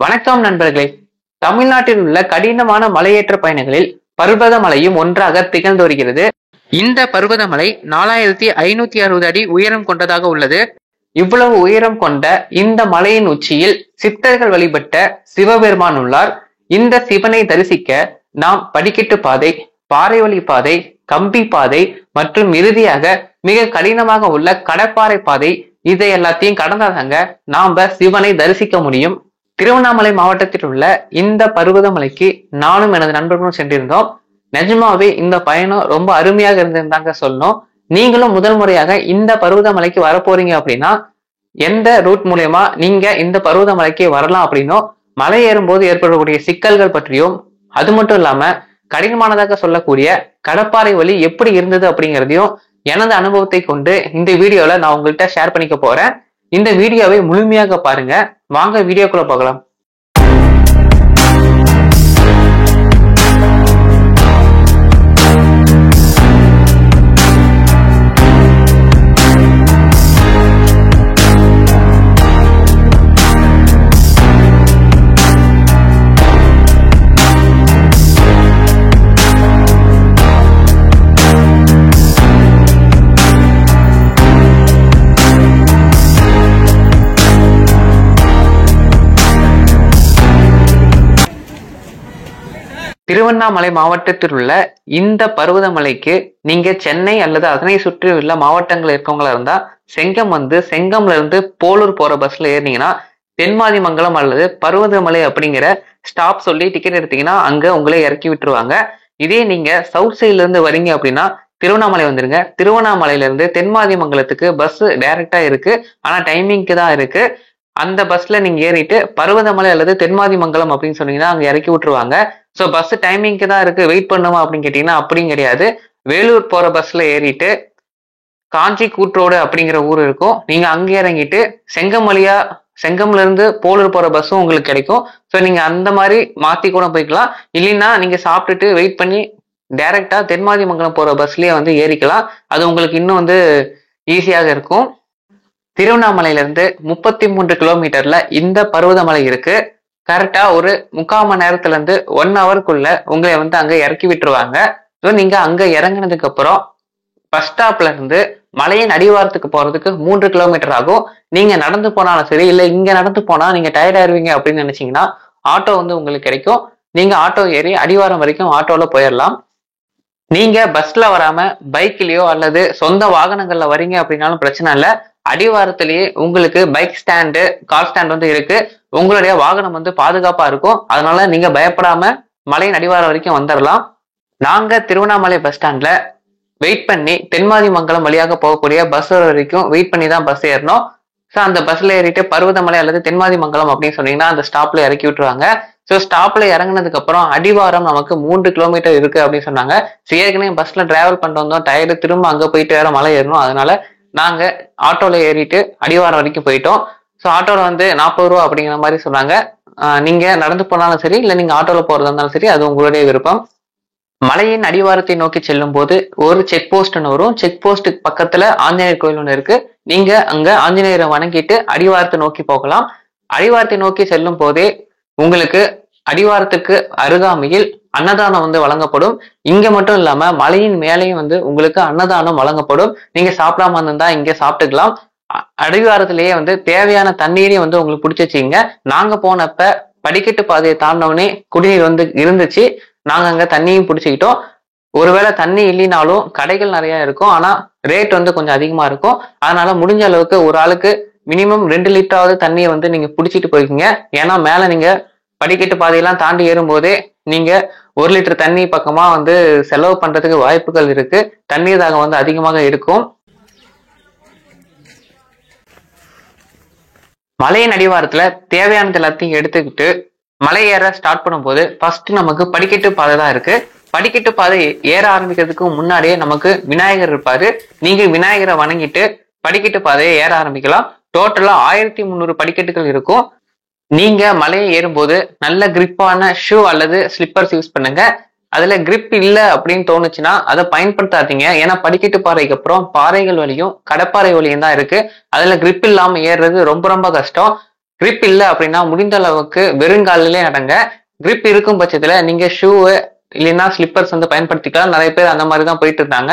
வணக்கம் நண்பர்களே. தமிழ்நாட்டில் உள்ள கடினமான மலையேற்ற பயணங்களில் பர்வதமலையும் ஒன்றாக திகழ்ந்து வருகிறது. இந்த பர்வதமலை 4560 அடி உயரம் கொண்டதாக உள்ளது. இவ்வளவு உயரம் கொண்ட இந்த மலையின் உச்சியில் சித்தர்கள் வழிபட்ட சிவபெருமான் உள்ளார். இந்த சிவனை தரிசிக்க நாம் படிக்கட்டு பாதை, பாறை வழி பாதை, கம்பி பாதை மற்றும் இறுதியாக மிக கடினமாக உள்ள கடப்பாறை பாதை, இதை எல்லாத்தையும் கடந்தாதாங்க நாம சிவனை தரிசிக்க முடியும். திருவண்ணாமலை மாவட்டத்தில் உள்ள இந்த பர்வதமலைக்கு நானும் எனது நண்பர்களும் சென்றிருந்தோம். நிஜமாவே இந்த பயணம் ரொம்ப அருமையாக இருந்திருந்தாங்க சொல்லணும். நீங்களும் முதல் முறையாக இந்த பர்வதமலைக்கு வரப்போறீங்க அப்படின்னா எந்த ரூட் மூலயமா நீங்க இந்த பர்வதமலைக்கு வரலாம் அப்படின்னும், மலை ஏறும்போது ஏற்படக்கூடிய சிக்கல்கள் பற்றியும், அது மட்டும் இல்லாம கடினமானதாக சொல்லக்கூடிய கடப்பாறை வழி எப்படி இருந்தது அப்படிங்கிறதையும் எனது அனுபவத்தை கொண்டு இந்த வீடியோல நான் உங்கள்கிட்ட ஷேர் பண்ணிக்க போறேன். இந்த வீடியோவை முழுமையாக பாருங்க. வாங்க வீடியோக்குள்ள போகலாம். திருவண்ணாமலை மாவட்டத்தில் உள்ள இந்த பர்வதமலைக்கு நீங்க சென்னை அல்லது அதனை சுற்றி உள்ள மாவட்டங்கள் இருக்கவங்களா இருந்தா செங்கம்ல இருந்து போலூர் போற பஸ்ல ஏறினீங்கன்னா தென்மாதிமங்கலம் அல்லது பர்வதமலை அப்படிங்கிற ஸ்டாப் சொல்லி டிக்கெட் எடுத்தீங்கன்னா அங்க உங்களை இறக்கி விட்டுருவாங்க. இதே நீங்க சவுத் சைட்ல இருந்து வரீங்க அப்படின்னா திருவண்ணாமலை வந்துருங்க. திருவண்ணாமலையில இருந்து தென்மாதிமங்கலத்துக்கு பஸ் டைரக்டா இருக்கு, ஆனா டைமிங்க்கு தான் இருக்கு. அந்த பஸ்ல நீங்க ஏறிட்டு பர்வதமலை அல்லது தென்மாதிமங்கலம் அப்படின்னு சொன்னீங்கன்னா அங்க இறக்கி விட்டுருவாங்க. ஸோ பஸ் டைமிங்க்கு தான் இருக்கு, வெயிட் பண்ணுமா அப்படின்னு கேட்டீங்கன்னா அப்படியும் கிடையாது. வேலூர் போற பஸ்ல ஏறிட்டு காஞ்சி கூட்ரோடு அப்படிங்கிற ஊர் இருக்கும், நீங்க அங்க இறங்கிட்டு செங்கம்ல இருந்து போலூர் போற பஸ்ஸும் உங்களுக்கு கிடைக்கும். ஸோ நீங்க அந்த மாதிரி மாத்தி கூட போய்க்கலாம். இல்லைன்னா நீங்க சாப்பிட்டுட்டு வெயிட் பண்ணி டைரக்டா தென்மாதிமங்கலம் போற பஸ்லயே ஏறிக்கலாம். அது உங்களுக்கு இன்னும் ஈஸியாக இருக்கும். திருவண்ணாமலையில இருந்து 33 கிலோமீட்டர்ல இந்த பர்வதமலை இருக்கு. கரெக்டா ஒரு 3/4 மணி நேரத்துல இருந்து 1 ஹவருக்குள்ள உங்களை அங்க இறக்கி விட்டுருவாங்க. ஸோ நீங்க அங்க இறங்கினதுக்கு அப்புறம் பஸ் ஸ்டாப்ல இருந்து மலையின் அடிவாரத்துக்கு போறதுக்கு 3 கிலோமீட்டர் ஆகும். நீங்க நடந்து போனாலும் சரி, இல்ல இங்க நடந்து போனா நீங்க டயர்ட் ஆயிருவீங்க அப்படின்னு நினைச்சீங்கன்னா ஆட்டோ உங்களுக்கு கிடைக்கும். நீங்க ஆட்டோ ஏறி அடிவாரம் வரைக்கும் ஆட்டோல போயிடலாம். நீங்க பஸ்ல வராம பைக்லயோ அல்லது சொந்த வாகனங்கள்ல வரீங்க அப்படின்னாலும் பிரச்சனை இல்லை. அடிவாரத்திலேயே உங்களுக்கு பைக் ஸ்டாண்டு, கார் ஸ்டாண்ட் இருக்கு. உங்களுடைய வாகனம் பாதுகாப்பா இருக்கும். அதனால நீங்க பயப்படாம மலையின் அடிவாரம் வரைக்கும் வந்துடலாம். நாங்க திருவண்ணாமலை பஸ் ஸ்டாண்ட்ல வெயிட் பண்ணி தென்மாதிமங்கலம் வழியாக போகக்கூடிய பஸ் வரைக்கும் வெயிட் பண்ணி தான் பஸ் ஏறணும். ஸோ அந்த பஸ்ல ஏறிட்டு பர்வதமலை அல்லது தென்மாதிமங்கலம் அப்படின்னு சொன்னீங்கன்னா அந்த ஸ்டாப்ல இறக்கி விட்டுருவாங்க. ஸோ ஸ்டாப்ல இறங்கினதுக்கு அப்புறம் அடிவாரம் நமக்கு 3 கிலோமீட்டர் இருக்கு அப்படின்னு சொன்னாங்க. ஏற்கனவே பஸ்ல டிராவல் பண்ணிட்டு வந்தோம், டயர்டு, திரும்ப அங்க போயிட்டு வேற மலை ஏறணும். அதனால நாங்க ஆட்டோல ஏறிட்டு அடிவாரம் வரைக்கும் போயிட்டோம். ஸோ ஆட்டோல 40 ரூபா அப்படிங்கிற மாதிரி சொன்னாங்க. நீங்க நடந்து போனாலும் சரி, இல்லை நீங்க ஆட்டோல போறதா இருந்தாலும் சரி, அது உங்களுடைய விருப்பம். மலையின் அடிவாரத்தை நோக்கி செல்லும் போது ஒரு செக் போஸ்ட்னு வரும். செக் போஸ்ட்டுக்கு பக்கத்துல ஆஞ்சநேயர் கோயில் ஒன்று இருக்கு. நீங்க அங்க ஆஞ்சநேயரை வணங்கிட்டு அடிவாரத்தை நோக்கி போகலாம். அடிவாரத்தை நோக்கி செல்லும் போதே உங்களுக்கு அடிவாரத்துக்கு அருகாமையில் அன்னதானம் வழங்கப்படும். இங்க மட்டும் இல்லாம மலையின் மேலையும் உங்களுக்கு அன்னதானம் வழங்கப்படும். நீங்க சாப்பிடாம இருந்தா இங்க சாப்பிட்டுக்கலாம். அடிவாரத்திலேயே தேவையான தண்ணீரையும் உங்களுக்கு பிடிச்சி வச்சுங்க. நாங்க போனப்ப படிக்கட்டு பாதையை தாண்டினோடனே குடிநீர் இருந்துச்சு. நாங்க அங்க தண்ணியும் பிடிச்சிக்கிட்டோம். ஒருவேளை தண்ணி இல்லைனாலும் கடைகள் நிறைய இருக்கும், ஆனா ரேட் கொஞ்சம் அதிகமா இருக்கும். அதனால முடிஞ்ச அளவுக்கு ஒரு ஆளுக்கு மினிமம் 2 லிட்டராவது தண்ணியை நீங்க பிடிச்சிட்டு போய்க்குங்க. ஏன்னா மேல நீங்க படிக்கட்டு பாதையெல்லாம் தாண்டி ஏறும்போதே நீங்க 1 லிட்டர் தண்ணி பக்கமா செலவு பண்றதுக்கு வாய்ப்புகள் இருக்கு. தண்ணீர் தாகம் அதிகமாக இருக்கும். மலையின் அடிவாரத்துல தேவையானது எல்லாத்தையும் எடுத்துக்கிட்டு மலை ஏற ஸ்டார்ட் பண்ணும்போது ஃபர்ஸ்ட் நமக்கு படிக்கட்டு பாதை தான் இருக்கு. படிக்கட்டு பாதை ஏற ஆரம்பிக்கிறதுக்கு முன்னாடியே நமக்கு விநாயகர் இருப்பாரு. நீங்க விநாயகரை வணங்கிட்டு படிக்கட்டு பாதையை ஏற ஆரம்பிக்கலாம். டோட்டலா 1300 படிக்கட்டுகள் இருக்கும். நீங்க மலையை ஏறும்போது நல்ல கிரிப்பான ஷூ அல்லது ஸ்லிப்பர்ஸ் யூஸ் பண்ணுங்க. அதுல கிரிப் இல்லை அப்படின்னு தோணுச்சுன்னா அதை பயன்படுத்தாதீங்க. ஏன்னா படிக்கட்டு பாறைக்கு அப்புறம் பாறைகள் வழியும் கடப்பாறை வழியும் தான் இருக்கு. அதுல கிரிப் இல்லாம ஏறுறது ரொம்ப ரொம்ப கஷ்டம். கிரிப் இல்ல அப்படின்னா முடிந்த அளவுக்கு வெறுங்காலிலே நடங்க. கிரிப் இருக்கும் பட்சத்துல நீங்க ஷூ இல்லைன்னா ஸ்லிப்பர்ஸ் வந்து பயன்படுத்திக்கலாம். நிறைய பேர் அந்த மாதிரி தான் போயிட்டு இருந்தாங்க.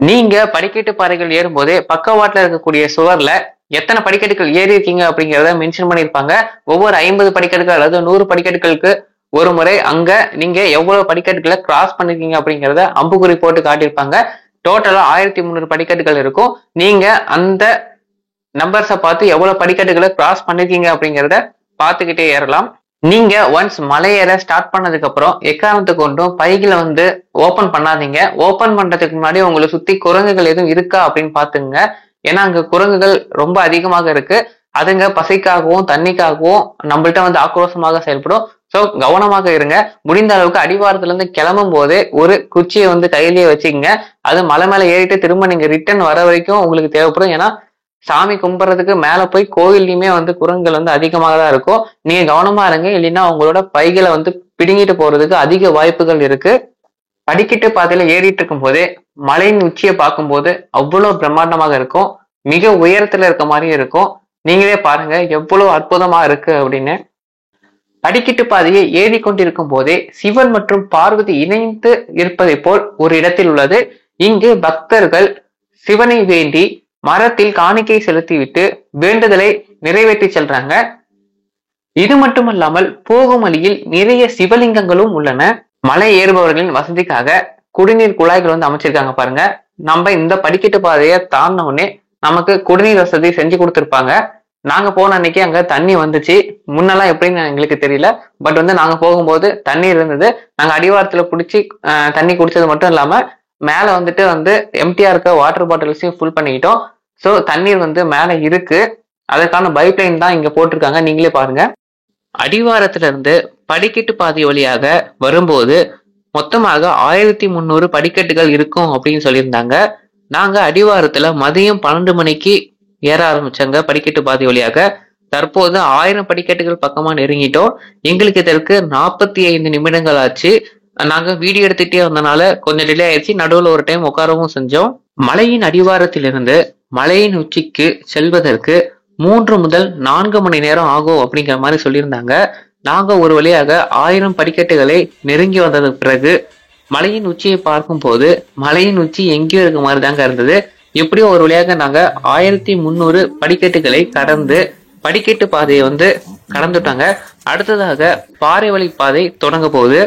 நீங்க படிக்கட்டு பாறைகள் ஏறும்போது பக்கவாட்டுல இருக்கக்கூடிய சுவர்ல எத்தனை படிக்கட்டுகள் ஏறி இருக்கீங்க அப்படிங்கிறத மென்ஷன் பண்ணியிருப்பாங்க. ஒவ்வொரு 50 படிக்கட்டுகள் அல்லது 100 படிக்கட்டுகளுக்கு ஒரு முறை அங்க நீங்க எவ்வளவு படிக்கட்டுகளை கிராஸ் பண்ணிருக்கீங்க அப்படிங்கிறத அம்புக்குறி போட்டு காட்டியிருப்பாங்க. டோட்டலா 1300 படிக்கட்டுகள் இருக்கும். நீங்க அந்த நம்பர்ஸை பார்த்து எவ்வளவு படிக்கட்டுகளை கிராஸ் பண்ணிருக்கீங்க அப்படிங்கிறத பார்த்துக்கிட்டே ஏறலாம். நீங்க ஒன்ஸ் மலையேற ஸ்டார்ட் பண்ணதுக்கு அப்புறம் எக்காரணத்துக்கு கொண்டும் பைகளை வந்து ஓபன் பண்ணாதீங்க. ஓபன் பண்றதுக்கு முன்னாடி உங்களை சுத்தி குரங்குகள் எதுவும் இருக்கா அப்படின்னு பாத்துங்க. ஏன்னா அங்க குரங்குகள் ரொம்ப அதிகமாக இருக்கு. அதுங்க பசிக்காகவும் தண்ணிக்காகவும் நம்மள்ட்ட வந்து ஆக்ரோஷமாக செயல்படும். ஸோ கவனமாக இருங்க. முடிந்த அளவுக்கு அடிவாரத்துல இருந்து கிளம்பும் போதே ஒரு குச்சியை வந்து கையிலேயே வச்சுக்கங்க. அது மலை மேல ஏறிட்டு திரும்ப நீங்க ரிட்டர்ன் வர வரைக்கும் உங்களுக்கு தேவைப்படும். ஏன்னா சாமி கும்பிட்றதுக்கு மேல போய் கோயில்லையுமே வந்து குரங்குகள் வந்து அதிகமாக தான் இருக்கும். நீங்க கவனமா இருங்க, இல்லைன்னா உங்களோட பைகளை வந்து பிடுங்கிட்டு போறதுக்கு அதிக வாய்ப்புகள் இருக்கு. படிக்கட்டு பாதையில ஏறிட்டு இருக்கும் போதே மலையின் உச்சியை பார்க்கும்போது அவ்வளவு பிரம்மாண்டமாக இருக்கும். மிக உயரத்துல இருக்க மாதிரியும் இருக்கும். நீங்களே பாருங்க எவ்வளவு அற்புதமா இருக்கு அப்படின்னு. படிக்கட்டு பாதையை ஏறி கொண்டிருக்கும் போதே சிவன் மற்றும் பார்வதி இணைந்து இருப்பதை போல் ஒரு இடத்தில் உள்ளது. இங்கு பக்தர்கள் சிவனை வேண்டி மரத்தில் காணிக்கை செலுத்திவிட்டு வேண்டுதலை நிறைவேற்றி செல்றாங்க. இது மட்டுமல்லாமல் போகும் வழியில் நிறைய சிவலிங்கங்களும் உள்ளன. மலை ஏறுபவர்களின் வசதிக்காக குடிநீர் குழாய்கள் வந்து அமைச்சிருக்காங்க பாருங்க. நம்ம இந்த படிக்கட்டு பாதையை தாண்டின உடனே நமக்கு குடிநீர் வசதி செஞ்சு கொடுத்துருப்பாங்க. நாங்க போன அன்னைக்கு அங்க தண்ணி வந்துச்சு. முன்னெல்லாம் எப்படின்னு எங்களுக்கு தெரியல. பட் வந்து நாங்க போகும்போது தண்ணி இருந்தது. நாங்க அடிவாரத்துல பிடிச்சி தண்ணி குடிச்சது மட்டும் இல்லாம மேல வந்துட்டு வந்து எம்டியா இருக்க வாட்டர் பாட்டில்ஸையும் ஃபுல் பண்ணிக்கிட்டோம். ஸோ தண்ணீர் வந்து மேல இருக்கு. அதற்கான பைப் லைன் தான் இங்க போட்டிருக்காங்க. நீங்களே பாருங்க. அடிவாரத்துல இருந்து படிக்கட்டு பாதை வழியாக வரும்போது மொத்தமாக 1300 படிக்கட்டுகள் இருக்கும் அப்படின்னு சொல்லியிருந்தாங்க. நாங்க அடிவாரத்துல மதியம் 12 மணிக்கு ஏற ஆரம்பிச்சாங்க படிக்கட்டு பாதை வழியாக. தற்போது 1000 படிக்கட்டுகள் பக்கமா நெருங்கிட்டோம். எங்களுக்கு இதற்கு 45 நிமிடங்கள் ஆச்சு. நாங்க வீடியோ எடுத்துட்டே வந்தனால கொஞ்சம் டிலே ஆயிடுச்சு. நடுவில் ஒரு டைம் உட்காரவும் செஞ்சோம். மலையின் அடிவாரத்திலிருந்து மலையின் உச்சிக்கு செல்வதற்கு 3 முதல் 4 மணி நேரம் ஆகும் அப்படிங்கிற மாதிரி சொல்லியிருந்தாங்க. நாங்க ஒரு வழியாக 1000 படிக்கட்டுகளை நெருங்கி வந்ததுக்கு பிறகு மலையின் உச்சியை பார்க்கும் போது மலையின் உச்சி எங்கேயோ இருக்க மாதிரி தாங்க இருந்தது. எப்படியோ ஒரு வழியாக நாங்க 1300 படிக்கட்டுகளை கடந்து படிக்கட்டு பாதையை வந்து கடந்துட்டாங்க. அடுத்ததாக பாறை வழி பாதை தொடங்க போகுது.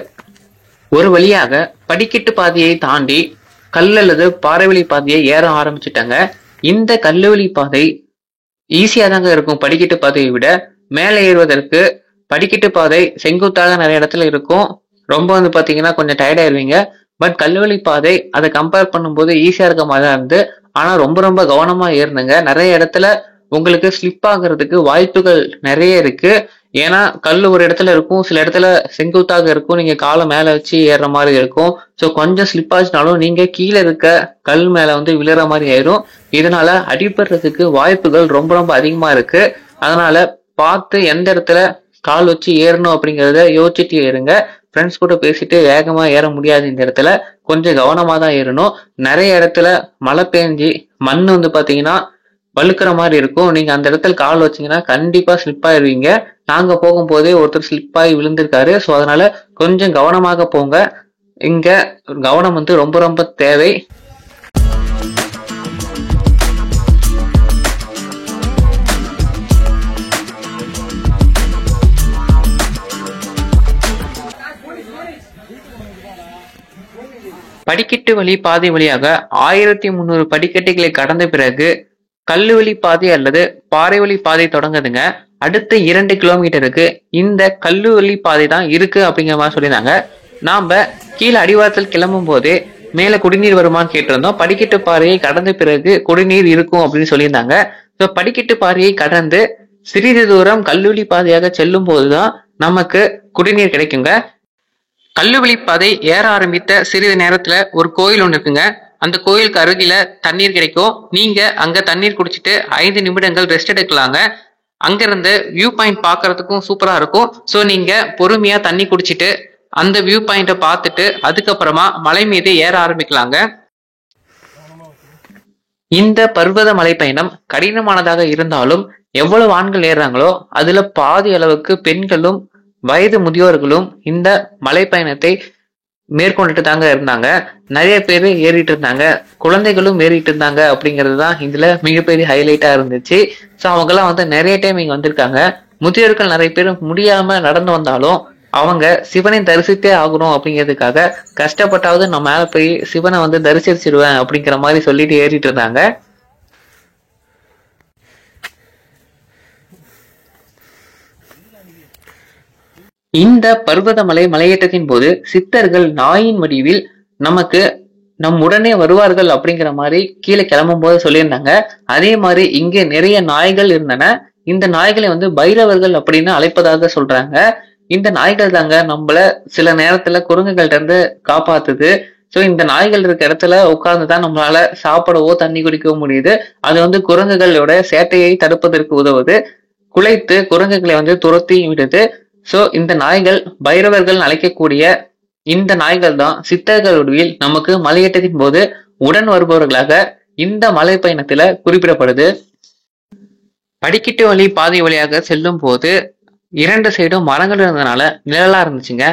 ஒரு வழியாக படிக்கட்டு பாதையை தாண்டி கல் அல்லது பாறை வழி பாதையை ஏற ஆரம்பிச்சுட்டாங்க. இந்த கல்லுவழி பாதை ஈஸியா தாங்க இருக்கும் படிக்கட்டு பாதையை விட. மேலே ஏறுவதற்கு படிக்கட்டு பாதை செங்குத்தாக நிறைய இடத்துல இருக்கும். ரொம்ப வந்து பாத்தீங்கன்னா கொஞ்சம் டயர்ட் ஆயிருவீங்க. பட் கல்லுவழி பாதை அதை கம்பேர் பண்ணும்போது ஈஸியா இருக்க மாதிரி தான் இருந்து. ஆனா ரொம்ப ரொம்ப கவனமா ஏறுனுங்க. நிறைய இடத்துல உங்களுக்கு ஸ்லிப் ஆகுறதுக்கு வாய்ப்புகள் நிறைய இருக்கு. ஏன்னா கல் ஒரு இடத்துல இருக்கும், சில இடத்துல செங்குத்தாக இருக்கும். நீங்க காலை மேல வச்சு ஏறுற மாதிரி இருக்கும். ஸோ கொஞ்சம் ஸ்லிப் ஆச்சுனாலும் நீங்க கீழே இருக்க கல் மேல வந்து விழுற மாதிரி ஆயிரும். இதனால அடிபடுறதுக்கு வாய்ப்புகள் ரொம்ப ரொம்ப அதிகமா இருக்கு. அதனால பார்த்து எந்த இடத்துல கால் வச்சு ஏறணும் அப்படிங்கிறத யோசிச்சுட்டு ஏறுங்க. ஃப்ரெண்ட்ஸ் கூட பேசிட்டு வேகமா ஏற முடியாது. இந்த இடத்துல கொஞ்சம் கவனமா தான் ஏறணும். நிறைய இடத்துல மழை பெஞ்சு மண் வந்து பாத்தீங்கன்னா வழுக்கிற மாதிரி இருக்கும். நீங்க அந்த இடத்துல கால் வச்சீங்கன்னா கண்டிப்பா ஸ்லிப் ஆயிருவீங்க. நாங்க போகும்போதே ஒருத்தர் ஸ்லிப் ஆகி விழுந்திருக்காரு. ஸோ அதனால கொஞ்சம் கவனமாக போங்க. இங்க கவனம் வந்து ரொம்ப ரொம்ப தேவை. படிக்கட்டு வழி பாதை வழியாக 1300 படிக்கட்டுகளை கடந்த பிறகு கல்லுவழி பாதை அல்லது பாறை வழி பாதை தொடங்குதுங்க. அடுத்த 2 கிலோமீட்டருக்கு இந்த கல்லுவழி பாதை தான் இருக்கு அப்படிங்கிற மாதிரி சொல்லியிருந்தாங்க. நாம கீழே அடிவாரத்தில் கிளம்பும் போதே மேல குடிநீர் வருமானு கேட்டிருந்தோம். படிக்கட்டு பாறையை கடந்த பிறகு குடிநீர் இருக்கும் அப்படின்னு சொல்லியிருந்தாங்க. ஸோ படிக்கட்டு பாறையை கடந்து சிறிது தூரம் கல்லுவழி பாதையாக செல்லும் போதுதான் நமக்கு குடிநீர் கிடைக்குங்க. கல்லுவழி பாதை ஏற ஆரம்பித்த சிறிது நேரத்துல ஒரு கோயில் ஒண்ணு இருக்குங்க. அந்த கோயிலுக்கு அருகில தண்ணீர் கிடைக்கும். நீங்க அங்க தண்ணீர் குடிச்சிட்டு 5 நிமிடங்கள் ரெஸ்ட் எடுக்கலாங்க. அங்க இருந்து வியூ பாயிண்ட் பாக்குறதுக்கும் சூப்பரா இருக்கும். ஸோ நீங்க பொறுமையா தண்ணி குடிச்சிட்டு அந்த வியூ பாயிண்ட பார்த்துட்டு அதுக்கப்புறமா மலை மீது ஏற ஆரம்பிக்கலாங்க. இந்த பர்வத மலை பயணம் கடினமானதாக இருந்தாலும் எவ்வளவு ஆண்கள் ஏறுறாங்களோ அதுல பாதி அளவுக்கு பெண்களும் வயது முதியோர்களும் இந்த மலை பயணத்தை மேற்கொண்டுட்டு தாங்க இருந்தாங்க. நிறைய பேர் ஏறிட்டு இருந்தாங்க, குழந்தைகளும் ஏறிட்டு இருந்தாங்க. அப்படிங்கிறது தான் இதுல மிகப்பெரிய ஹைலைட்டா இருந்துச்சு. ஸோ அவங்கெல்லாம் வந்து நிறைய டைம் இங்க வந்திருக்காங்க. முதியோர்கள் நிறைய பேர் முடியாம நடந்து வந்தாலும் அவங்க சிவனை தரிசித்தே ஆகணும் அப்படிங்கிறதுக்காக கஷ்டப்பட்டாவது நான் மேல போய் சிவனை வந்து தரிசிச்சிருவேன் அப்படிங்கிற மாதிரி சொல்லிட்டு ஏறிட்டு இருந்தாங்க. இந்த பர்வதமலை மலையேற்றத்தின் போது சித்தர்கள் நாயின் வடிவில் நமக்கு நம் உடனே வருவார்கள் அப்படிங்கிற மாதிரி கீழே கிளம்பும் போது சொல்லியிருந்தாங்க. அதே மாதிரி இங்கே நிறைய நாய்கள் இருந்தன. இந்த நாய்களை வந்து பைரவர்கள் அப்படின்னு அழைப்பதாக சொல்றாங்க. இந்த நாய்கள் தாங்க நம்மள சில நேரத்துல குரங்குகள்ட்ட இருந்து காப்பாத்துது. ஸோ இந்த நாய்கள் இருக்க இடத்துல உட்கார்ந்துதான் நம்மளால சாப்பிடவோ தண்ணி குடிக்கவோ முடியுது. அது வந்து குரங்குகளோட சேட்டையை தடுப்பதற்கு உதவுது. குலைத்து குரங்குகளை வந்து துரத்தி விடுது. ஸோ இந்த நாய்கள் பைரவர்கள் அழைக்கக்கூடிய இந்த நாய்கள் தான் சித்தர்களுடைய நமக்கு மலையேற்றத்தின் போது உடன் வருபவர்களாக இந்த மலை பயணத்துல குறிப்பிடப்படுது. படிக்கட்டு வழி பாதை வழியாக செல்லும் போது 2 சைடும் மரங்கள் இருந்ததுனால நிழலா இருந்துச்சுங்க.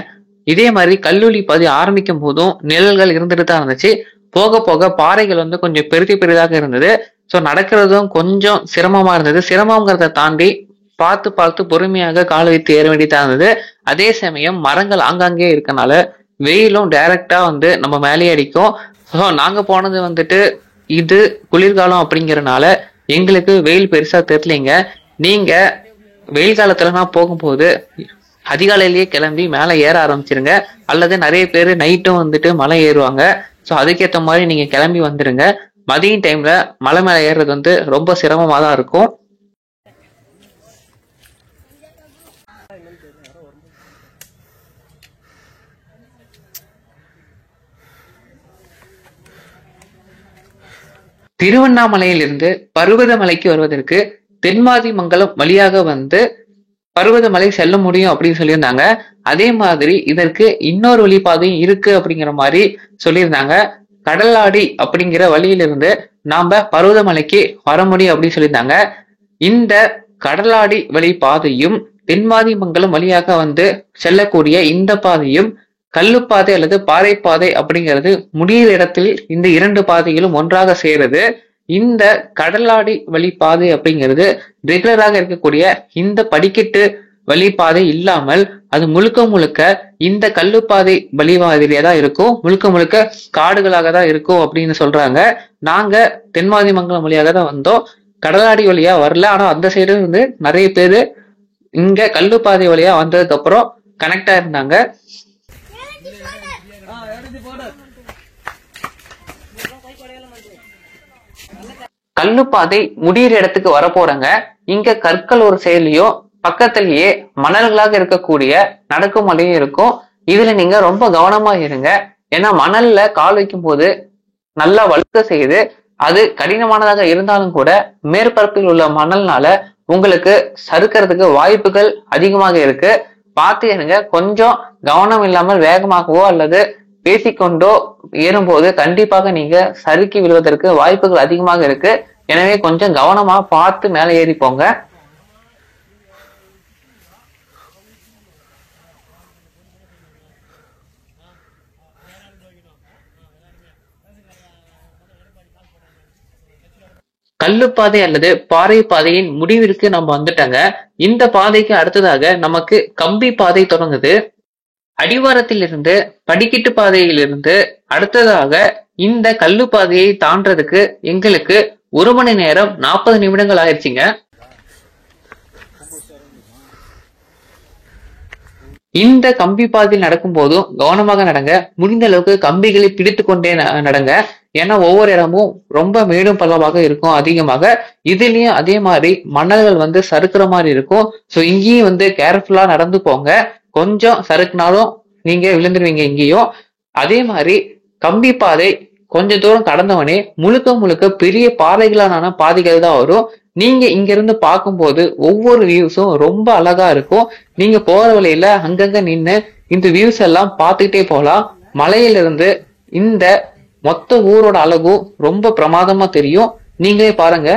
இதே மாதிரி கல்லூரி பாதை ஆரம்பிக்கும் போதும் நிழல்கள் இருந்துட்டு தான் இருந்துச்சு. போக போக பாறைகள் வந்து கொஞ்சம் பெரிதாக இருந்தது. ஸோ நடக்கிறதும் கொஞ்சம் சிரமமா இருந்தது. சிரமங்கிறத தாண்டி பார்த்து பார்த்து பொறுமையாக கால் வைத்து ஏற வேண்டியதா இருந்தது. அதே சமயம் மரங்கள் ஆங்காங்கே இருக்கனால வெயிலும் டைரக்டா வந்து நம்ம மேலே அடிக்கும். ஸோ நாங்க போனது வந்துட்டு இது குளிர்காலம் அப்படிங்கறனால எங்களுக்கு வெயில் பெருசா தெரியலைங்க. நீங்க வெயில் காலத்துல நான் போகும்போது அதிகாலையிலேயே கிளம்பி மேலே ஏற ஆரம்பிச்சிருங்க. அல்லது நிறைய பேர் நைட்டும் வந்துட்டு மலை ஏறுவாங்க. ஸோ அதுக்கேற்ற மாதிரி நீங்க கிளம்பி வந்துருங்க. மதியம் டைம்ல மலை மேலே ஏறுறது வந்து ரொம்ப சிரமமா தான் இருக்கும். திருவண்ணாமலையிலிருந்து பர்வதமலைக்கு வருவதற்கு தென்மாதி மங்கலம் வழியாக வந்து பர்வதமலை செல்ல முடியும் அப்படின்னு சொல்லியிருந்தாங்க. அதே மாதிரி இதற்கு இன்னொரு வழிபாதையும் இருக்கு அப்படிங்கிற மாதிரி சொல்லியிருந்தாங்க. கடலாடி அப்படிங்கிற வழியிலிருந்து நாம பர்வதமலைக்கு வர முடியும் அப்படின்னு சொல்லியிருந்தாங்க. இந்த கடலாடி வழி பாதையும் தென்மாதி மங்கலம் வழியாக வந்து செல்லக்கூடிய இந்த பாதையும் கல்லுப்பாதை அல்லது பாறைப்பாதை அப்படிங்கிறது முடிகிற இடத்தில் இந்த 2 பாதைகளும் ஒன்றாக சேருது. இந்த கடலாடி வழிபாதை அப்படிங்கிறது ரெகுலராக இருக்கக்கூடிய இந்த படிக்கட்டு வழிபாதை இல்லாமல் அது முழுக்க இந்த கல்லுப்பாதை வழிபாதையிலே தான் இருக்கும். முழுக்க காடுகளாக தான் இருக்கும் அப்படின்னு சொல்றாங்க. நாங்க தென்மாதி மங்கலம் வழியாக தான் வந்தோம், கடலாடி வழியா வரல. ஆனா அந்த சைடு வந்து நிறைய பேரு இங்க கல்லுப்பாதை வழியா வந்ததுக்கு அப்புறம் கனெக்டா இருந்தாங்க. கல்லுப்பாதை முடிகிற இடத்துக்கு வர போறாங்க. இங்க கற்கள் ஒரு செயலியும் பக்கத்திலேயே மணல்களாக இருக்கக்கூடிய நடக்கும் மலையும் இருக்கும். இதுல நீங்க ரொம்ப கவனமா இருங்க. ஏன்னா மணல்ல கால் வைக்கும் போது நல்லா வழுக்க செய்யுது. அது கடினமானதாக இருந்தாலும் கூட மேற்பரப்பில் உள்ள மணல்னால உங்களுக்கு சறுக்கிறதுக்கு வாய்ப்புகள் அதிகமாக இருக்கு. பார்த்து இருங்க. கொஞ்சம் கவனம் இல்லாமல் வேகமாகவோ அல்லது பேசிக்கொண்டோ ஏறும்போது கண்டிப்பாக நீங்க சறுக்கி விழுவதற்கு வாய்ப்புகள் அதிகமாக இருக்கு. எனவே கொஞ்சம் கவனமா பார்த்து மேலே ஏறி போங்க. கல்லுப்பாதை அல்லது பாறை பாதையின் முடிவிற்கு நம்ம வந்துட்டாங்க. இந்த பாதைக்கு அடுத்ததாக நமக்கு கம்பி பாதை தொடங்குது. அடிவாரத்தில் இருந்து படிக்கட்டு பாதையிலிருந்து அடுத்ததாக இந்த கல்லுப்பாதையை தாண்டறதுக்கு எங்களுக்கு 1 மணி நேரம் 40 நிமிடங்கள் ஆயிடுச்சுங்க. இந்த கம்பி பாதையில் நடக்கும் போதும் கவனமாக நடங்க. முடிந்த அளவுக்கு கம்பிகளை பிடித்து கொண்டே நடங்க. ஏன்னா ஒவ்வொரு இடமும் ரொம்ப மேடும் பள்ளமாக இருக்கும் அதிகமாக. இதுலயும் அதே மாதிரி மணல்கள் வந்து சறுக்குற மாதிரி இருக்கும். ஸோ இங்கேயும் வந்து கேர்ஃபுல்லா நடந்து போங்க. கொஞ்சம் சறுக்குனாலும் நீங்க விழுந்துருவீங்க இங்கேயும். அதே மாதிரி கம்பி பாதை கொஞ்ச தூரம் கடந்தவனே முழுக்க பெரிய பாறைகளான பாதைகள் தான் வரும். நீங்க இங்க இருந்து பார்க்கும்போது ஒவ்வொரு வியூஸும் ரொம்ப அழகா இருக்கும். நீங்க போற வழியில அங்கங்க நின்று இந்த வியூஸ் எல்லாம் பார்த்துக்கிட்டே போகலாம். மலையிலிருந்து இந்த மொத்த ஊரோட அழகும் ரொம்ப பிரமாதமா தெரியும். நீங்களே பாருங்க.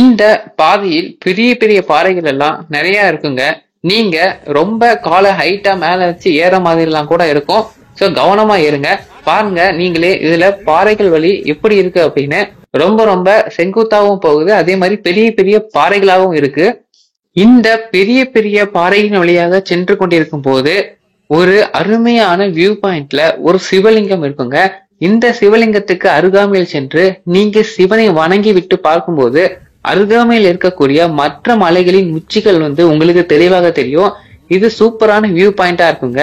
இந்த பாதையில் பெரிய பெரிய பாறைகள் எல்லாம் நிறைய இருக்குங்க. நீங்க ரொம்ப காலை ஹைட்டா மேல வச்சு ஏற மாதிரி எல்லாம் கூட இருக்கும். சோ கவனமா ஏறுங்க. பாருங்க நீங்களே இதுல பாறைகள் வழி எப்படி இருக்கு அப்படின்னு. ரொம்ப ரொம்ப செங்குத்தாவும் போகுது, அதே மாதிரி பெரிய பெரிய பாறைகளாகவும் இருக்கு. இந்த பெரிய பெரிய பாறையின் வழியாக சென்று கொண்டிருக்கும் போது ஒரு அருமையான வியூ பாயிண்ட்ல ஒரு சிவலிங்கம் இருக்குங்க. இந்த சிவலிங்கத்துக்கு அருகாமையில் சென்று நீங்க சிவனை வணங்கி விட்டு பார்க்கும்போது அருகாமையில் இருக்கக்கூடிய மற்ற மலைகளின் உச்சிகள் உங்களுக்கு தெளிவாக தெரியும். இது சூப்பரான வியூ பாயிண்டா இருக்குங்க.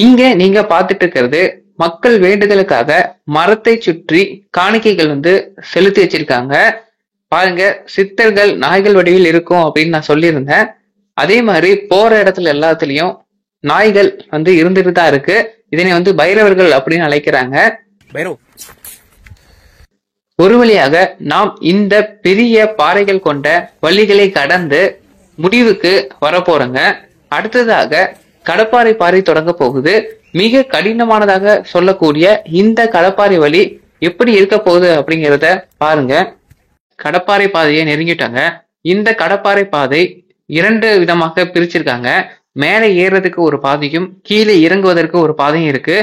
இங்க நீங்க பாத்துட்டு இருக்கிறது மக்கள் வேண்டுதலுக்காக மரத்தை சுற்றி காணிக்கைகள் செலுத்தி வச்சிருக்காங்க. பாருங்க, சித்தர்கள் நாய்கள் வடிவில் இருக்கும் அப்படின்னு நான் சொல்லியிருந்தேன். அதே மாதிரி போற இடத்துல எல்லாத்துலயும் நாய்கள் இருந்துட்டு தான் இருக்கு. இதனை பைரவர்கள் அப்படின்னு அழைக்கிறாங்க. ஒரு வழியாக நாம் இந்த பெரிய பாறைகள் கொண்ட வழிகளை கடந்து முடிவுக்கு வரப்போறோங்க. அடுத்ததாக கடப்பாறை பாறை தொடங்க போகுது. மிக கடினமானதாக சொல்லக்கூடிய இந்த கடப்பாறை வழி எப்படி இருக்க போகுது அப்படிங்கிறத பாருங்க. கடப்பாறை பாதையை நெருங்கிட்டாங்க. இந்த கடப்பாறை பாதை 2 விதமாக பிரிச்சிருக்காங்க. மேலே ஏறுறதுக்கு ஒரு பாதையும் கீழே இறங்குவதற்கு ஒரு பாதையும் இருக்கு.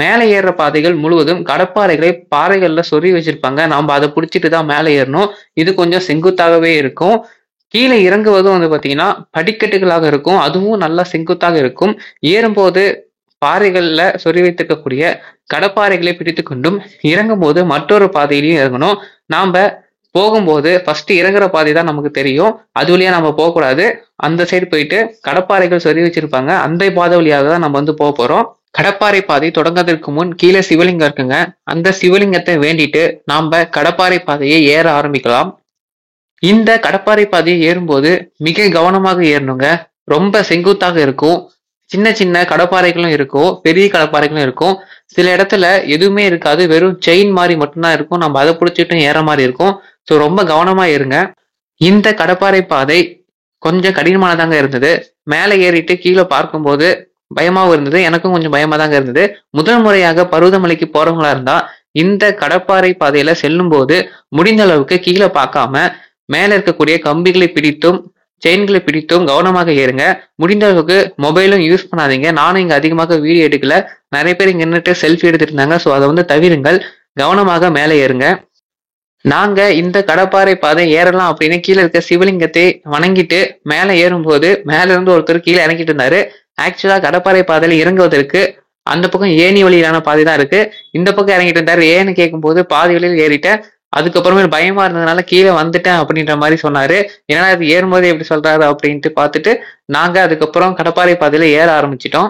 மேலே ஏறுற பாதைகள் முழுவதும் கடப்பாறைகளை பாறைகள்ல சொறி வச்சிருப்பாங்க. நாம அதை பிடிச்சிட்டு தான் மேலே ஏறணும். இது கொஞ்சம் செங்குத்தாகவே இருக்கும். கீழே இறங்குவதும் பாத்தீங்கன்னா படிக்கட்டுகளாக இருக்கும். அதுவும் நல்லா செங்குத்தாக இருக்கும். ஏறும்போது பாறைகள்ல சொறி வைத்திருக்கக்கூடிய கடப்பாறைகளை பிடித்து கொண்டும் இறங்கும் போது மற்றொரு பாதையிலையும் இறங்கணும். நாம போகும்போது ஃபர்ஸ்ட் இறங்குற பாதை தான் நமக்கு தெரியும். அது வழியா நம்ம போகக்கூடாது. அந்த சைடு போயிட்டு கடப்பாறைகள் சொறி வச்சிருப்பாங்க. அந்த பாதை வழியாக தான் நம்ம போக போறோம். கடப்பாறை பாதை தொடங்குறதுக்கு முன் கீழே சிவலிங்கம் இருக்குங்க. அந்த சிவலிங்கத்தை வேண்டிட்டு நாம கடப்பாறை பாதையை ஏற ஆரம்பிக்கலாம். இந்த கடப்பாறை பாதையை ஏறும்போது மிக கவனமாக ஏறணுங்க. ரொம்ப செங்குத்தாக இருக்கும். சின்ன சின்ன கடப்பாறைகளும் இருக்கும், பெரிய கடப்பாறைகளும் இருக்கும். சில இடத்துல எதுவுமே இருக்காது, வெறும் செயின் மாதிரி மட்டும்தான் இருக்கும். நம்ம அதை பிடிச்சிட்டு ஏற மாதிரி இருக்கும். ஸோ ரொம்ப கவனமா ஏறுங்க. இந்த கடப்பாறை பாதை கொஞ்சம் கடினமானதாங்க இருந்தது. மேலே ஏறிட்டு கீழே பார்க்கும்போது பயமாவும் இருந்தது. எனக்கும் கொஞ்சம் பயமா தாங்க இருந்தது. முதல் முறையாக பருவதமலைக்கு போறவங்களா இருந்தா இந்த கடப்பாறை பாதையில செல்லும் போது முடிந்த அளவுக்கு கீழே பார்க்காம மேல இருக்கக்கூடிய கம்பிகளை பிடித்தும் செயின்களை பிடித்தும் கவனமாக ஏறுங்க. முடிந்த அளவுக்கு மொபைலும் யூஸ் பண்ணாதீங்க. நானும் இங்க அதிகமாக வீடியோ எடுக்கல. நிறைய பேர் இங்க நின்றுட்டு செல்ஃபி எடுத்துட்டு இருந்தாங்க. ஸோ அதை தவிருங்கள். கவனமாக மேலே ஏறுங்க. நாங்க இந்த கடப்பாறை பாதை ஏறலாம் அப்படின்னு கீழே இருக்க சிவலிங்கத்தை வணங்கிட்டு மேலே ஏறும்போது மேல இருந்து ஒருத்தர் கீழே இறங்கிட்டு இருந்தாரு. ஆக்சுவலா கடப்பாறை பாதையில இறங்குவதற்கு அந்த பக்கம் ஏணி வழியிலான பாதை தான் இருக்கு. இந்த பக்கம் இறங்கிட்டு இருந்தாரு. ஏன்னு கேட்கும் போது பாதி வழியில் ஏறிட்டேன். அதுக்கப்புறமே பயமா இருந்ததுனால கீழே வந்துட்டேன் அப்படின்ற மாதிரி சொன்னாரு. ஏன்னா அது ஏறும்போது எப்படி சொல்றாரு அப்படின்ட்டு பார்த்துட்டு நாங்க அதுக்கப்புறம் கடப்பாறை பாதையில ஏற ஆரம்பிச்சிட்டோம்.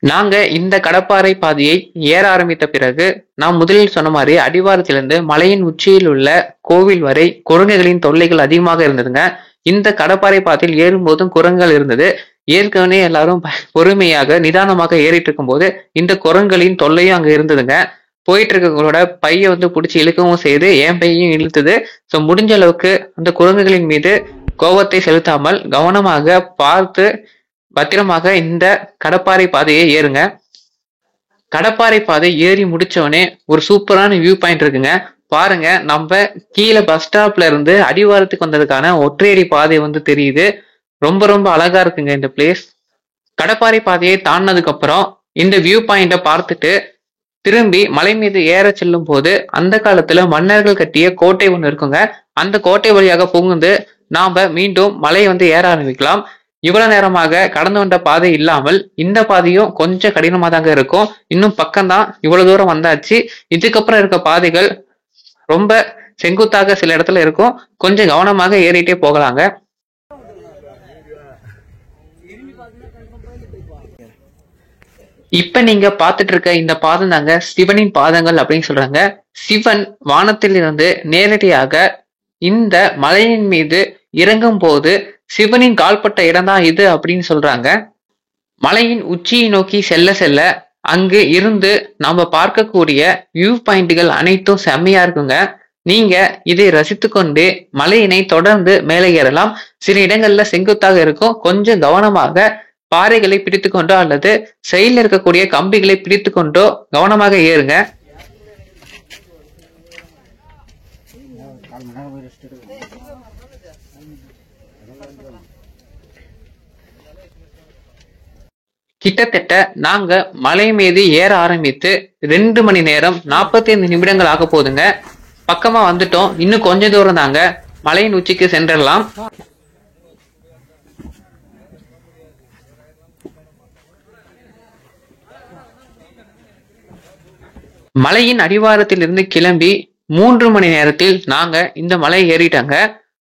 நாங்க இந்த கடப்பாறை பாதையை ஏற ஆரம்பித்த பிறகு நான் முதலில் சொன்ன மாதிரி அடிவாரத்திலிருந்து மலையின் உச்சியில் உள்ள கோவில் வரை குரங்குகளின் தொல்லைகள் அதிகமாக இருந்ததுங்க. இந்த கடப்பாறை பாதையில் ஏறும்போதும் குரங்குகள் இருந்தது. ஏற்கனவே எல்லாரும் பொறுமையாக நிதானமாக ஏறிட்டு இருக்கும் போது இந்த குரங்குகளின் தொல்லையும் அங்க இருந்ததுங்க. போயிட்டு இருக்கவங்களோட பைய பிடிச்சி இழுக்கவும் செய்து என் பையையும் இழுத்துது. ஸோ முடிஞ்ச அளவுக்கு அந்த குரங்குகளின் மீது கோபத்தை செலுத்தாமல் கவனமாக பார்த்து பத்திரமாக இந்த கடப்பாறை பாதையை ஏறுங்க. கடப்பாறை பாதை ஏறி முடிச்சவனே ஒரு சூப்பரான வியூ பாயிண்ட் இருக்குங்க. பாருங்க, நம்ம கீழே பஸ் ஸ்டாப்ல இருந்து அடிவாரத்துக்கு வந்ததுக்கான ஒற்றையடி பாதை தெரியுது. ரொம்ப ரொம்ப அழகா இருக்குங்க இந்த பிளேஸ். கடப்பாறை பாதையை தாண்டினதுக்கு அப்புறம் இந்த வியூ பாயிண்ட பார்த்துட்டு திரும்பி மலை மீது ஏற செல்லும் போது அந்த காலத்துல மன்னர்கள் கட்டிய கோட்டை ஒண்ணு இருக்குங்க. அந்த கோட்டை வழியாக புகுந்து நாம மீண்டும் மலை ஏற ஆரம்பிக்கலாம். இவ்வளவு நேரமாக கடந்து வந்த பாதை இல்லாமல் இந்த பாதையும் கொஞ்சம் கடினமா தாங்க இருக்கும். இன்னும் பக்கம்தான், இவ்வளவு தூரம் வந்தாச்சு. இதுக்கப்புறம் இருக்க பாதைகள் ரொம்ப செங்குத்தாக சில இடத்துல இருக்கும். கொஞ்சம் கவனமாக ஏறிட்டே போகலாங்க. இப்ப நீங்க பார்த்துட்டு இருக்க இந்த பாதம் தாங்க சிவனின் பாதங்கள் அப்படின்னு சொல்றாங்க. சிவன் வானத்திலிருந்து நேரடியாக இந்த மலையின் மீது இறங்கும் போது சிவனின் கால்பட்ட இடம்தான் இது அப்படின்னு சொல்றாங்க. மலையின் உச்சியை நோக்கி செல்ல செல்ல அங்கு இருந்து நாம பார்க்கக்கூடிய வியூ பாயிண்ட்கள் அனைத்தும் செம்மையா இருக்குங்க. நீங்க இதை ரசித்து கொண்டு மலையினை தொடர்ந்து மேலே ஏறலாம். சில இடங்கள்ல செங்குத்தாக இருக்கும், கொஞ்சம் கவனமாக பாறைகளை பிடித்து கொண்டோ அல்லது சைடில் இருக்கக்கூடிய கம்பிகளை பிடித்து கொண்டோ கவனமாக ஏறுங்க. கிட்டத்தட்ட நாங்க மலை மீது ஏற ஆரம்பித்து 2 மணி நேரம் 45 நிமிடங்கள் ஆக போதுங்க. பக்கமா வந்துட்டோம், இன்னும் கொஞ்ச தூரம் தாங்க, மலையின் உச்சிக்கு சென்றடலாம். மலையின் அடிவாரத்தில் இருந்து கிளம்பி 3 மணி நேரத்தில் நாங்க இந்த மலை ஏறிட்டாங்க.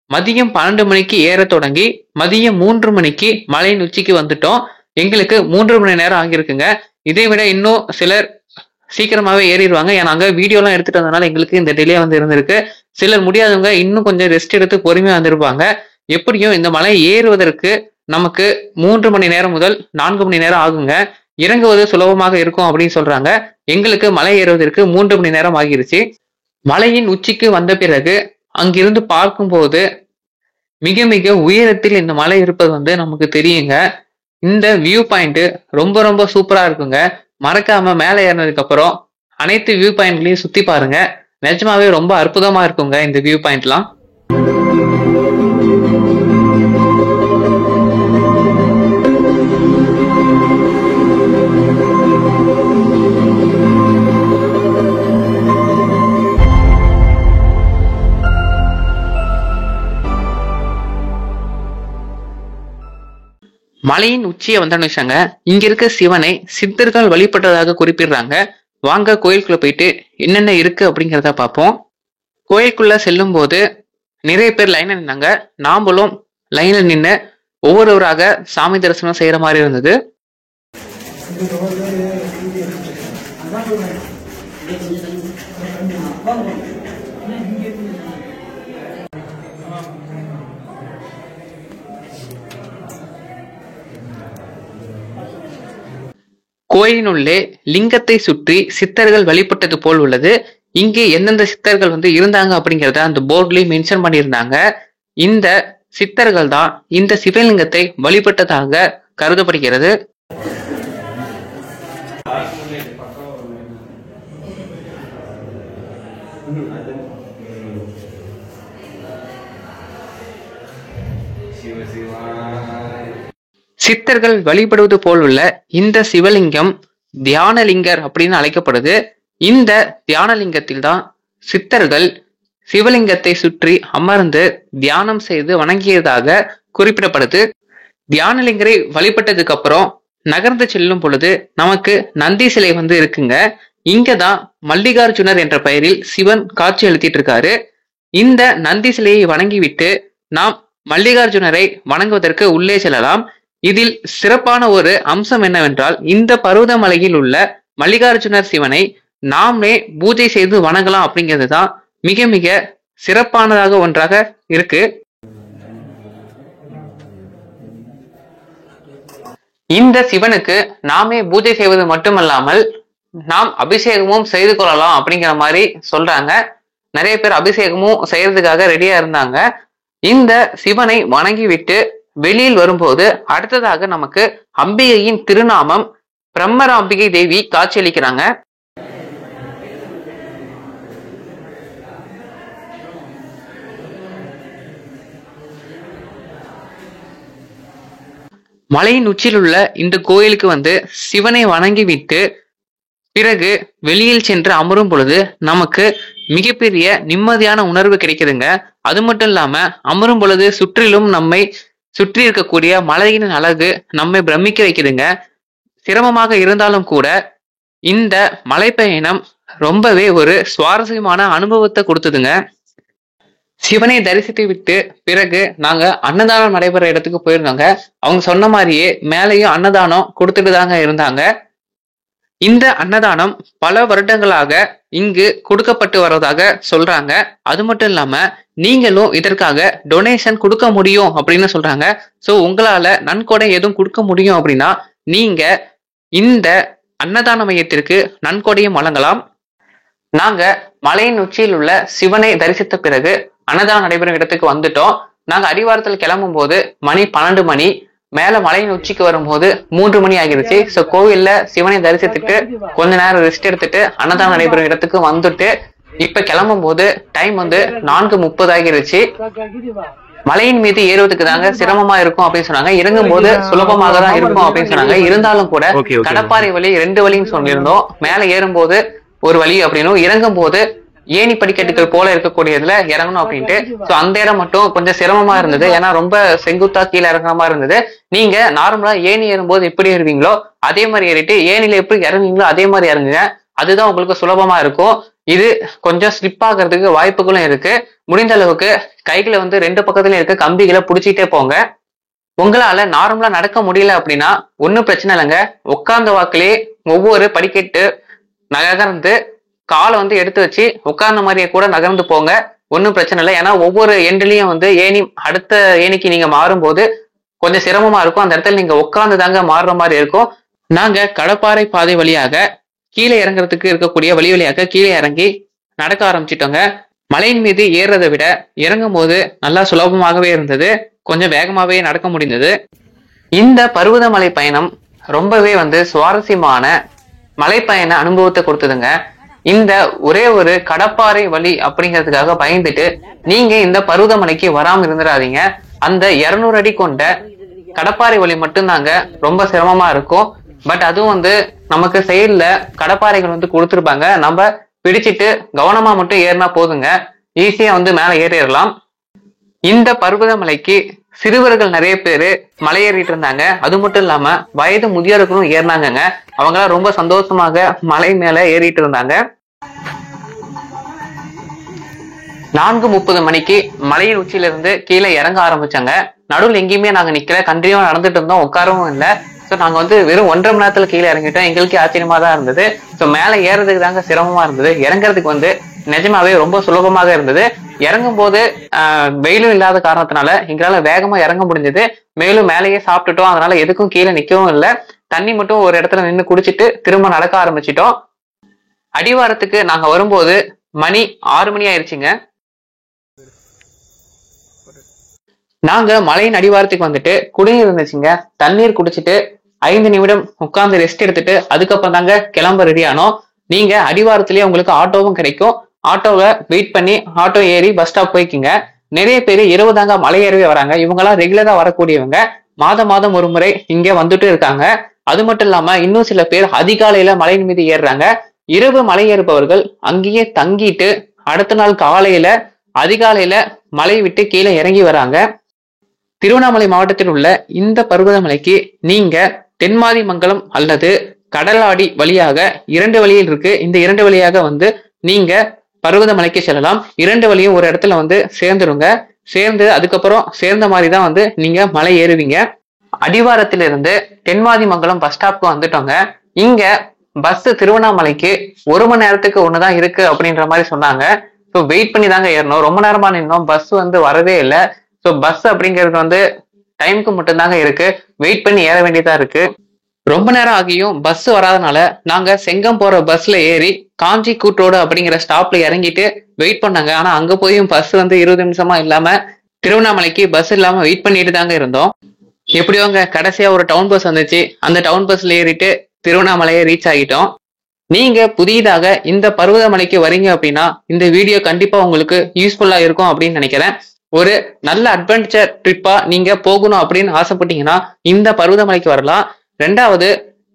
மதியம் 12 மணிக்கு ஏற தொடங்கி மதியம் 3 மணிக்கு மலையின் உச்சிக்கு வந்துட்டோம். எங்களுக்கு 3 மணி நேரம் ஆகியிருக்குங்க. இதை விட இன்னும் சிலர் சீக்கிரமாவே ஏறிடுவாங்க. ஏன்னா அங்க வீடியோலாம் எடுத்துட்டு வந்ததுனால எங்களுக்கு இந்த டிலே வந்து இருந்திருக்கு. சிலர் முடியாதவங்க இன்னும் கொஞ்சம் ரெஸ்ட் எடுத்து பொறுமையா வந்திருப்பாங்க. எப்படியும் இந்த மலை ஏறுவதற்கு நமக்கு 3 மணி நேரம் முதல் 4 மணி நேரம் ஆகுங்க. இறங்குவது சுலபமாக இருக்கும் அப்படின்னு சொல்றாங்க. எங்களுக்கு மலை ஏறுவதற்கு 3 மணி நேரம் ஆகிருச்சு. மலையின் உச்சிக்கு வந்த பிறகு அங்கிருந்து பார்க்கும்போது மிக மிக உயரத்தில் இந்த மலை இருப்பது வந்து நமக்கு தெரியுங்க. இந்த வியூ பாயிண்ட் ரொம்ப ரொம்ப சூப்பரா இருக்குங்க. மறக்காம மேலே ஏறினதுக்கு அப்புறம் அனைத்து வியூ பாயிண்ட்லயும் சுத்தி பாருங்க. நிஜமாவே ரொம்ப அற்புதமா இருக்குங்க இந்த வியூ பாயிண்ட்லாம். மலையின் உச்சியை வந்தோம்னு இங்க இருக்க சிவனை சித்தர்கள் வழிபட்டதாக குறிப்பிடுறாங்க. வாங்க கோயிலுக்குள்ள போயிட்டு என்னென்ன இருக்கு அப்படிங்கிறத பார்ப்போம். கோயிலுக்குள்ள செல்லும் போது நிறைய பேர் லைன்ல நின்னாங்க. நாமளும் லைன்ல நின்று ஒவ்வொருவராக சாமி தரிசனம் செய்யற மாதிரி இருந்தது. கோயிலினுள்ளே லிங்கத்தை சுற்றி சித்தர்கள் வழிபட்டது போல் உள்ளது. இங்கே எந்தெந்த சித்தர்கள் வந்து இருந்தாங்க அப்படிங்கிறத அந்த போர்ட்லயும் மென்ஷன் பண்ணியிருந்தாங்க. இந்த சித்தர்கள் தான் இந்த சிவலிங்கத்தை வழிபட்டதாக கருதப்படுகிறது. சித்தர்கள் வழிபடுவது போல் உள்ள இந்த சிவலிங்கம் தியானலிங்கர் அப்படின்னு அழைக்கப்படுது. இந்த தியானலிங்கத்தில் தான் சித்தர்கள் சிவலிங்கத்தை சுற்றி அமர்ந்து தியானம் செய்து வணங்கியதாக குறிப்பிடப்படுது. தியானலிங்கரை வழிபட்டதுக்கு அப்புறம் நகர்ந்து செல்லும் பொழுது நமக்கு நந்தி சிலை வந்து இருக்குங்க. இங்கதான் மல்லிகார்ஜுனர் என்ற பெயரில் சிவன் காட்சி அளித்திட்டு இருக்காரு. இந்த நந்தி சிலையை வணங்கிவிட்டு நாம் மல்லிகார்ஜுனரை வணங்குவதற்கு உள்ளே செல்லலாம். இதில் சிறப்பான ஒரு அம்சம் என்னவென்றால் இந்த பருவதமலையில் உள்ள மல்லிகார்ஜுனர் சிவனை நாமே பூஜை செய்து வணங்கலாம் அப்படிங்கிறது தான் மிக மிக சிறப்பானதாக ஒன்றாக இருக்கு. இந்த சிவனுக்கு நாமே பூஜை செய்வது மட்டுமல்லாமல் நாம் அபிஷேகமும் செய்து கொள்ளலாம் அப்படிங்கிற மாதிரி சொல்றாங்க. நிறைய பேர் அபிஷேகமும் செய்யறதுக்காக ரெடியா இருந்தாங்க. இந்த சிவனை வணங்கிவிட்டு வெளியில் வரும்போது அடுத்ததாக நமக்கு அம்பிகையின் திருநாமம் பிரம்மராம்பிகை தேவி காட்சியளிக்கிறாங்க. மலையின் உச்சியில் உள்ள இந்த கோயிலுக்கு வந்து சிவனை வணங்கிவிட்டு பிறகு வெளியில் சென்று அமரும் பொழுது நமக்கு மிகப்பெரிய நிம்மதியான உணர்வு கிடைக்குதுங்க. அது மட்டும் இல்லாம அமரும் பொழுது சுற்றிலும் நம்மை சுற்றி இருக்கக்கூடிய மலையின் அழகு நம்மை பிரமிக்க வைக்குதுங்க. சிரமமாக இருந்தாலும் கூட இந்த மலை பயணம் ரொம்பவே ஒரு சுவாரஸ்யமான அனுபவத்தை கொடுத்ததுங்க. சிவனை தரிசித்து விட்டு பிறகு நாங்க அன்னதானம் நடைபெற இடத்துக்கு போயிருந்தோங்க. அவங்க சொன்ன மாதிரியே மேலேயும் அன்னதானம் கொடுத்துட்டு தாங்க இருந்தாங்க. இந்த அன்னதானம் பல வருடங்களாக இங்கு கொடுக்கப்பட்டு வருவதாக சொல்றாங்க. அது மட்டும் இல்லாம நீங்களும் இதற்காக டொனேஷன் கொடுக்க முடியும் அப்படின்னு சொல்றாங்க. சோ உங்களால நன்கொடை எதுவும் கொடுக்க முடியும் அப்படின்னா நீங்க இந்த அன்னதான மையத்திற்கு நன்கொடையும் வழங்கலாம். நாங்க மலையின் உச்சியில் உள்ள சிவனை தரிசித்த பிறகு அன்னதானம் நடைபெறும் இடத்துக்கு வந்துட்டோம். நாங்க அடிவாரத்தில் கிளம்பும் போது மணி 12 மணி, மேல மலையின் உச்சிக்கு வரும்போது 3 மணி ஆகிருச்சு. சோ கோவில்ல சிவனை தரிசித்துட்டு கொஞ்ச நேரம் ரெஸ்ட் எடுத்துட்டு அன்னதானம் நடைபெறும் இடத்துக்கு வந்துட்டு இப்ப கிளம்பும் போது டைம் வந்து 4:30 ஆகிருச்சு. மலையின் மீது ஏறுவதற்கு தாங்க சிரமமா இருக்கும் அப்படின்னு சொன்னாங்க. இறங்கும் போது சுலபமாக தான் இருக்கும் அப்படின்னு சொன்னாங்க. இருந்தாலும் கூட கடப்பாறை வழி 2 வழின்னு சொல்லியிருந்தோம். மேல ஏறும்போது ஒரு வழி அப்படின்னும், இறங்கும் போது ஏணி படிக்கட்டுகள் போல இருக்கக்கூடியதுல இறங்கணும் அப்படின்ட்டு. சோ அந்த இடம் மட்டும் கொஞ்சம் சிரமமா இருந்தது. ஏன்னா ரொம்ப செங்குத்தா கீழே இறங்குற மாதிரி இருந்தது. நீங்க நார்மலா ஏணி ஏறும்போது எப்படி ஏறுவீங்களோ அதே மாதிரி ஏறிட்டு ஏணில எப்படி இறங்குவீங்களோ அதே மாதிரி இறங்குங்க. அதுதான் உங்களுக்கு சுலபமா இருக்கும். இது கொஞ்சம் ஸ்லிப் ஆகிறதுக்கு வாய்ப்புகளும் இருக்கு. முடிந்த அளவுக்கு கைகளை வந்து 2 பக்கத்துலயும் இருக்க கம்பிகளை புடிச்சிட்டே போங்க. உங்களால நார்மலா நடக்க முடியல அப்படின்னா ஒன்னும் பிரச்சனை இல்லைங்க. உட்கார்ந்த வாக்கிலே ஒவ்வொரு படிக்கட்டு நகர்ந்து காலை வந்து எடுத்து வச்சு உட்கார்ந்த மாதிரியே கூட நகர்ந்து போங்க. ஒன்னும் பிரச்சனை இல்லை. ஏன்னா ஒவ்வொரு எண்ட்லயும் வந்து ஏணி அடுத்த ஏணிக்கு நீங்க மாறும்போது கொஞ்சம் சிரமமா இருக்கும். அந்த இடத்துல நீங்க உட்கார்ந்து தாங்க மாறுற மாதிரி இருக்கும். நாங்க கடப்பாறை பாதை வழியாக கீழே இறங்குறதுக்கு இருக்கக்கூடிய வழியாக கீழே இறங்கி நடக்க ஆரம்பிச்சிட்டோங்க. மலையின் மீது ஏறுறதை விட இறங்கும் போது நல்லா சுலபமாகவே இருந்தது. கொஞ்சம் வேகமாகவே நடக்க முடிந்தது. இந்த பருவதமலை பயணம் ரொம்பவே வந்து சுவாரஸ்யமான மலைப்பயண அனுபவத்தை கொடுத்ததுங்க. இந்த ஒரே ஒரு கடப்பாறை வழி அப்படிங்கிறதுக்காக பயந்துட்டு நீங்க இந்த பருவதமலைக்கு வராம இருந்துடாதீங்க. அந்த 200 அடி கொண்ட கடப்பாறை வழி மட்டும்தாங்க ரொம்ப சிரமமா இருக்கும். பட் அதுவும் வந்து நமக்கு சைடுல கடப்பாறைகள் வந்து கொடுத்துருப்பாங்க. நம்ம பிடிச்சிட்டு கவனமா மட்டும் ஏறினா போதுங்க. ஈஸியா வந்து மேல ஏறிடலாம். இந்த பருவதமலைக்கு சிறுவர்கள் நிறைய பேரு மலையேறிட்டு இருந்தாங்க. அது மட்டும் இல்லாம வயது முதியோர்களும் ஏறினாங்க. அவங்களாம் ரொம்ப சந்தோஷமாக மலை மேல ஏறிட்டு இருந்தாங்க. 4:30 மணிக்கு மலையின் உச்சியில இருந்து கீழே இறங்க ஆரம்பிச்சாங்க. நடுவில் எங்கேயுமே நாங்க நிக்கல, கண்டினியூவா நடந்துட்டு இருந்தோம், உட்காரவும் இல்லை. ஸோ நாங்க வந்து வெறும் 1.5 மணி நேரத்துல கீழே இறங்கிட்டோம். எங்களுக்கே ஆச்சரியமா தான் இருந்தது. ஸோ மேல ஏறதுக்கு தாங்க சிரமமா இருந்தது. இறங்குறதுக்கு வந்து நிஜமாவே ரொம்ப சுலபமாக இருந்தது. இறங்கும் போது வெயிலும் இல்லாத காரணத்தினால எங்களால வேகமா இறங்க முடிஞ்சது. மேலும் மேலேயே சாப்பிட்டுட்டோம். அதனால எதுக்கும் கீழே நிக்கவும் இல்லை. தண்ணி மட்டும் ஒரு இடத்துல நின்று குடிச்சிட்டு திரும்ப நடக்க ஆரம்பிச்சிட்டோம். அடிவாரத்துக்கு நாங்க வரும்போது மணி 6 மணி ஆயிடுச்சுங்க. நாங்க மலையின் அடிவாரத்துக்கு வந்துட்டு குடிநீர் இருந்துச்சுங்க. தண்ணீர் குடிச்சிட்டு 5 நிமிடம் உட்கார்ந்து ரெஸ்ட் எடுத்துட்டு அதுக்கப்புறம் தாங்க கிளம்ப ரெடி ஆனோம். நீங்க அடிவாரத்திலேயே உங்களுக்கு ஆட்டோவும் கிடைக்கும். ஆட்டோவை வெயிட் பண்ணி ஆட்டோ ஏறி பஸ் ஸ்டாப் போய்க்குங்க. நிறைய பேர் இரவு தாங்க மலை ஏறவே வராங்க. இவங்கெல்லாம் ரெகுலரா வரக்கூடியவங்க. மாதம் ஒரு முறை இங்க வந்துட்டு இருக்காங்க. அது மட்டும் இல்லாம இன்னும் சில பேர் அதிகாலையில மலையின் மீது ஏறுறாங்க. இரவு மலை ஏறுபவர்கள் அங்கேயே தங்கிட்டு அடுத்த நாள் காலையில அதிகாலையில மலை விட்டு கீழே இறங்கி வராங்க. திருவண்ணாமலை மாவட்டத்தில் உள்ள இந்த பருவதமலைக்கு நீங்க தென்மாதிமங்கலம் அல்லது கடலாடி வழியாக 2 வழியில் இருக்கு. இந்த 2 வழியாக வந்து நீங்க பருவதமலைக்கு செல்லலாம். 2 வழியும் ஒரு இடத்துல வந்து சேர்ந்துருங்க. சேர்ந்து அதுக்கப்புறம் சேர்ந்த மாதிரி தான் வந்து நீங்க மலை ஏறுவீங்க. அடிவாரத்திலிருந்து தென்மாதிமங்கலம் பஸ் ஸ்டாப்க்கு வந்துட்டோங்க. இங்க பஸ் திருவண்ணாமலைக்கு 1 மணி நேரத்துக்கு ஒண்ணுதான் இருக்கு அப்படின்ற மாதிரி சொன்னாங்க. ஸோ வெயிட் பண்ணி தாங்க ஏறணும். ரொம்ப நேரமா நின்னோம், பஸ் வந்து வரவே இல்லை. ஸோ பஸ் அப்படிங்கிறது வந்து டைமுக்கு மட்டும்தாங்க இருக்கு. வெயிட் பண்ணி ஏற வேண்டியதா இருக்கு. ரொம்ப நேரம் ஆகியும் பஸ் வராதனால நாங்க செங்கம் போற பஸ்ல ஏறி காஞ்சி கூட்ரோடு அப்படிங்கிற ஸ்டாப்ல இறங்கிட்டு வெயிட் பண்ணாங்க. ஆனா அங்க போயும் பஸ் வந்து 20 நிமிஷமா இல்லாம திருவண்ணாமலைக்கு பஸ் இல்லாம வெயிட் பண்ணிட்டு தாங்க இருந்தோம். எப்படியோங்க கடைசியா ஒரு டவுன் பஸ் வந்துச்சு. அந்த டவுன் பஸ்ல ஏறிட்டு திருவண்ணாமலையை ரீச் ஆகிட்டோம். நீங்க புதிதாக இந்த பருவதமலைக்கு வரீங்க அப்படின்னா இந்த வீடியோ கண்டிப்பா உங்களுக்கு யூஸ்ஃபுல்லா இருக்கும் அப்படின்னு நினைக்கிறேன். ஒரு நல்ல அட்வென்ச்சர் ட்ரிப்பா நீங்க போகணும் அப்படின்னு ஆசைப்பட்டீங்கன்னா இந்த பருவதமலைக்கு வரலாம். 2வது,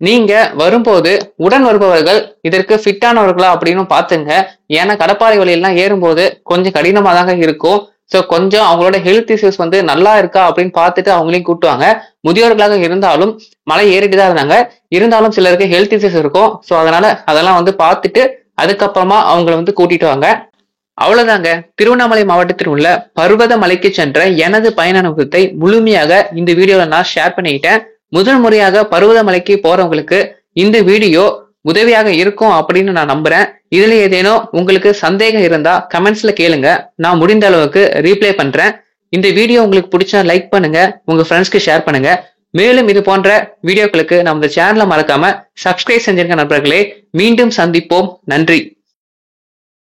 நீங்க வரும்போது உடன் வருபவர்கள் இதற்கு ஃபிட்டானவர்களா அப்படின்னு பாத்துங்க. ஏன்னா கடப்பாறை வழியெல்லாம் ஏறும்போது கொஞ்சம் கடினமா தாங்க இருக்கும். ஸோ கொஞ்சம் அவங்களோட ஹெல்த் இஷ்யூஸ் வந்து நல்லா இருக்கா அப்படின்னு பார்த்துட்டு அவங்களையும் கூட்டுவாங்க. முதியோர்களாக இருந்தாலும் மலை ஏறிட்டு தான் இருந்தாங்க. இருந்தாலும் சிலருக்கு ஹெல்த் இஷ்யூஸ் இருக்கும். ஸோ அதனால அதெல்லாம் வந்து பார்த்துட்டு அதுக்கப்புறமா அவங்கள வந்து கூட்டிட்டு வாங்க. அவ்வளவுதாங்க. திருவண்ணாமலை மாவட்டத்தில் உள்ள பர்வத மலைக்கு சென்ற எனது பயண அனுபவத்தை முழுமையாக இந்த வீடியோல நான் ஷேர் பண்ணிக்கிட்டேன். முதல் முறையாக பருவதமலைக்கு போறவங்களுக்கு இந்த வீடியோ உதவியாக இருக்கும் அப்படின்னு நான் நம்புறேன். இதுல ஏதேனும் உங்களுக்கு சந்தேகம் இருந்தா கமெண்ட்ஸ்ல கேளுங்க, நான் முடிந்த அளவுக்கு ரீப்ளை பண்றேன். இந்த வீடியோ உங்களுக்கு பிடிச்சா லைக் பண்ணுங்க, உங்க ஃப்ரெண்ட்ஸ்க்கு ஷேர் பண்ணுங்க. மேலும் இது போன்ற வீடியோக்களுக்கு நம்ம சேனலை மறக்காம சப்ஸ்கிரைப் செஞ்சிருக்க நண்பர்களே. மீண்டும் சந்திப்போம். நன்றி.